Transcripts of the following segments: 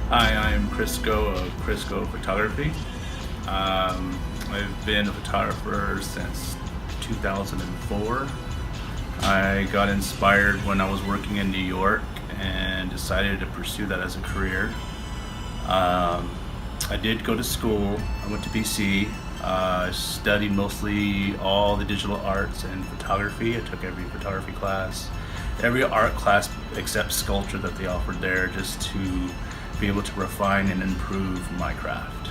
Hi, I'm Crysco of Crysco Photography. I've been a photographer since 2004. I got inspired when I was working in New York and decided to pursue that as a career. I did go to school. I went to BC. I studied mostly all the digital arts and photography. I took every photography class, every art class except sculpture that they offered there, just to be able to refine and improve my craft.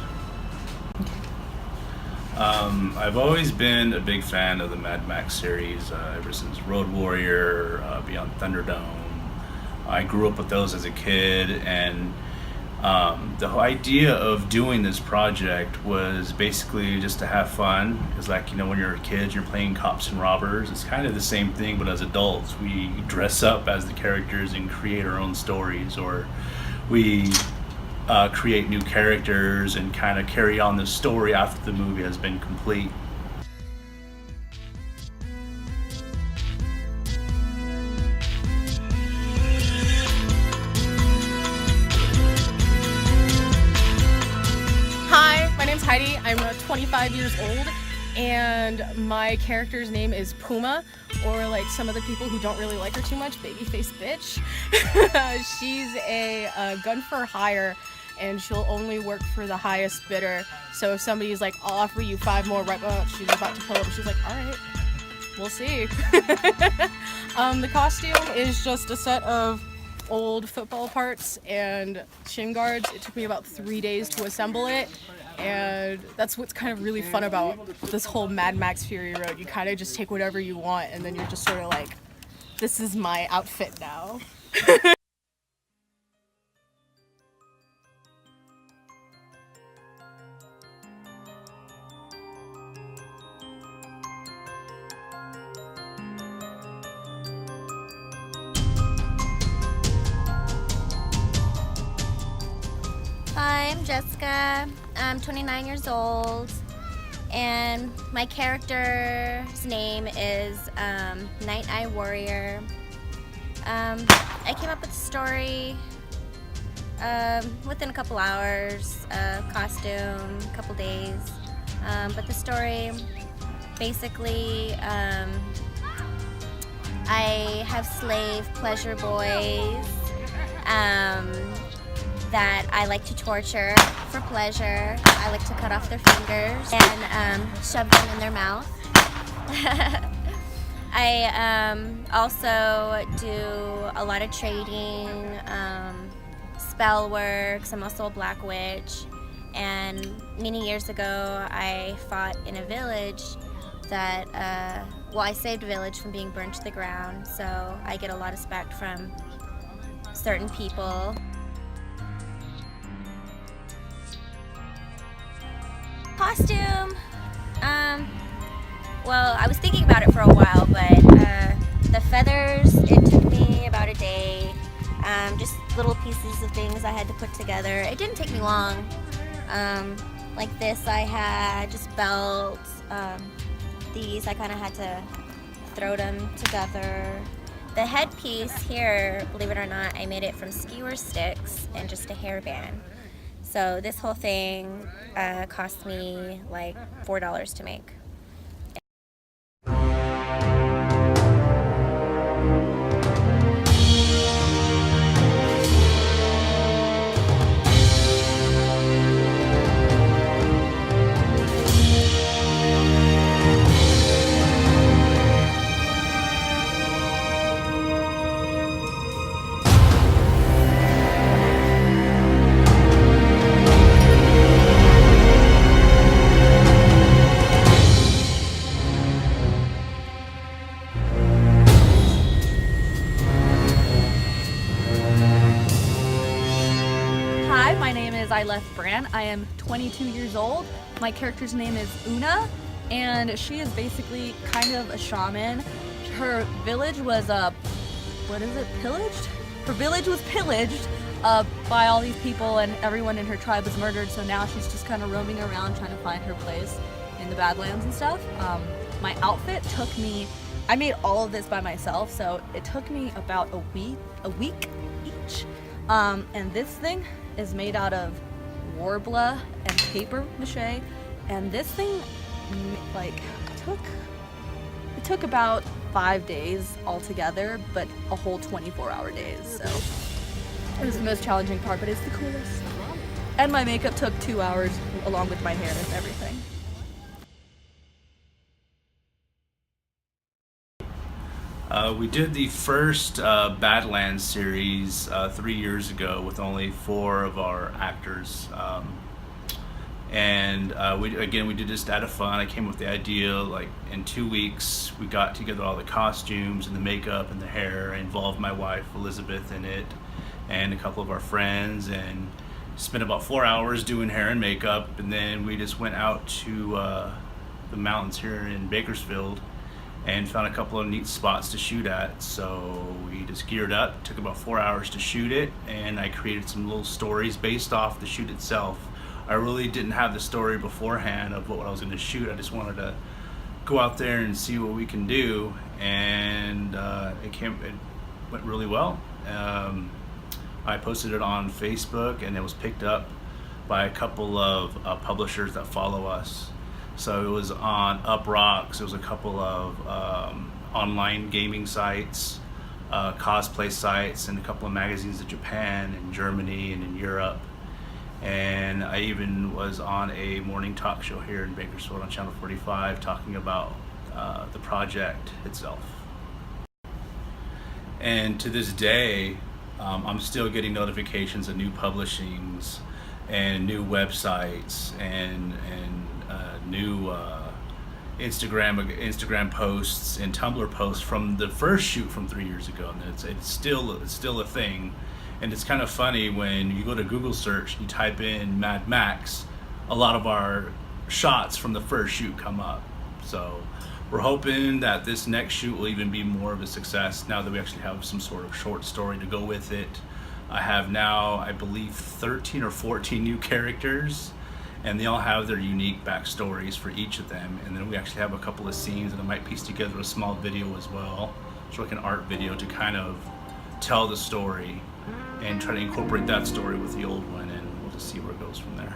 I've always been a big fan of the Mad Max series, ever since Road Warrior, Beyond Thunderdome. I grew up with those as a kid, and the whole idea of doing this project was basically just to have fun. It's like, when you're a kid, you're playing cops and robbers. It's kind of the same thing, but as adults, we dress up as the characters and create our own stories, or we create new characters and kind of carry on the story after the movie has been complete. Hi, my name's Heidi. I'm 25 years old, and my character's name is Puma, or like some of the people who don't really like her too much, babyface bitch. She's a gun for hire, and she'll only work for the highest bidder. So if somebody's like, I'll offer you 5 more right now, she's about to pull up, she's like, all right, we'll see. The costume is just a set of old football parts and shin guards. It took me about 3 days to assemble it, and that's what's kind of really fun about this whole Mad Max Fury Road. You kind of just take whatever you want, and then you're just sort of like, this is my outfit now. Hi, I'm Jessica. I'm 29 years old, and my character's name is Night Eye Warrior. I came up with the story within a couple hours, costume, a couple days, but the story basically, I have slave pleasure boys that I like to torture for pleasure. I like to cut off their fingers and shove them in their mouth. I also do a lot of trading, spell works. I'm also a black witch, and many years ago I fought in a village that, I saved a village from being burned to the ground, so I get a lot of respect from certain people. Costume, I was thinking about it for a while, but the feathers, it took me about a day. Just little pieces of things I had to put together. It didn't take me long. Like this, I had just belts. These, I kind of had to throw them together. The headpiece here, believe it or not, I made it from skewer sticks and just a hairband. So this whole thing cost me like $4 to make. I left Bran. I am 22 years old. My character's name is Una, and she is basically kind of a shaman. Her village was pillaged? Her village was pillaged by all these people, and everyone in her tribe was murdered, so now she's just kind of roaming around trying to find her place in the Badlands and stuff. My outfit took me, I made all of this by myself, so it took me about a week each. And this thing is made out of Warbler and paper mache, and this thing like took about 5 days altogether, but a whole 24-hour days. So it was the most challenging part, but it's the coolest. And my makeup took 2 hours along with my hair and everything. We did the first Badlands series 3 years ago with only 4 of our actors. We did this out of fun. I came up with the idea, like in 2 weeks, we got together all the costumes and the makeup and the hair. I involved my wife, Elizabeth, in it, and a couple of our friends, and spent about 4 hours doing hair and makeup. And then we just went out to the mountains here in Bakersfield and found a couple of neat spots to shoot at. So we just geared up, took about 4 hours to shoot it, and I created some little stories based off the shoot itself. I really didn't have the story beforehand of what I was going to shoot. I just wanted to go out there and see what we can do, and it went really well. I posted it on Facebook, and it was picked up by a couple of publishers that follow us. So it was on UpRocks. It was a couple of online gaming sites, cosplay sites, and a couple of magazines in Japan and Germany and in Europe. And I even was on a morning talk show here in Bakersfield on Channel 45 talking about the project itself. And to this day, I'm still getting notifications of new publishings and new websites and new Instagram posts and Tumblr posts from the first shoot from 3 years ago, and it's still a thing. And it's kind of funny when you go to Google search, you type in Mad Max, a lot of our shots from the first shoot come up. So we're hoping that this next shoot will even be more of a success now that we actually have some sort of short story to go with it. I have now, I believe, 13 or 14 new characters, and they all have their unique backstories for each of them. And then we actually have a couple of scenes, and I might piece together a small video as well, so like an art video to kind of tell the story and try to incorporate that story with the old one, and we'll just see where it goes from there.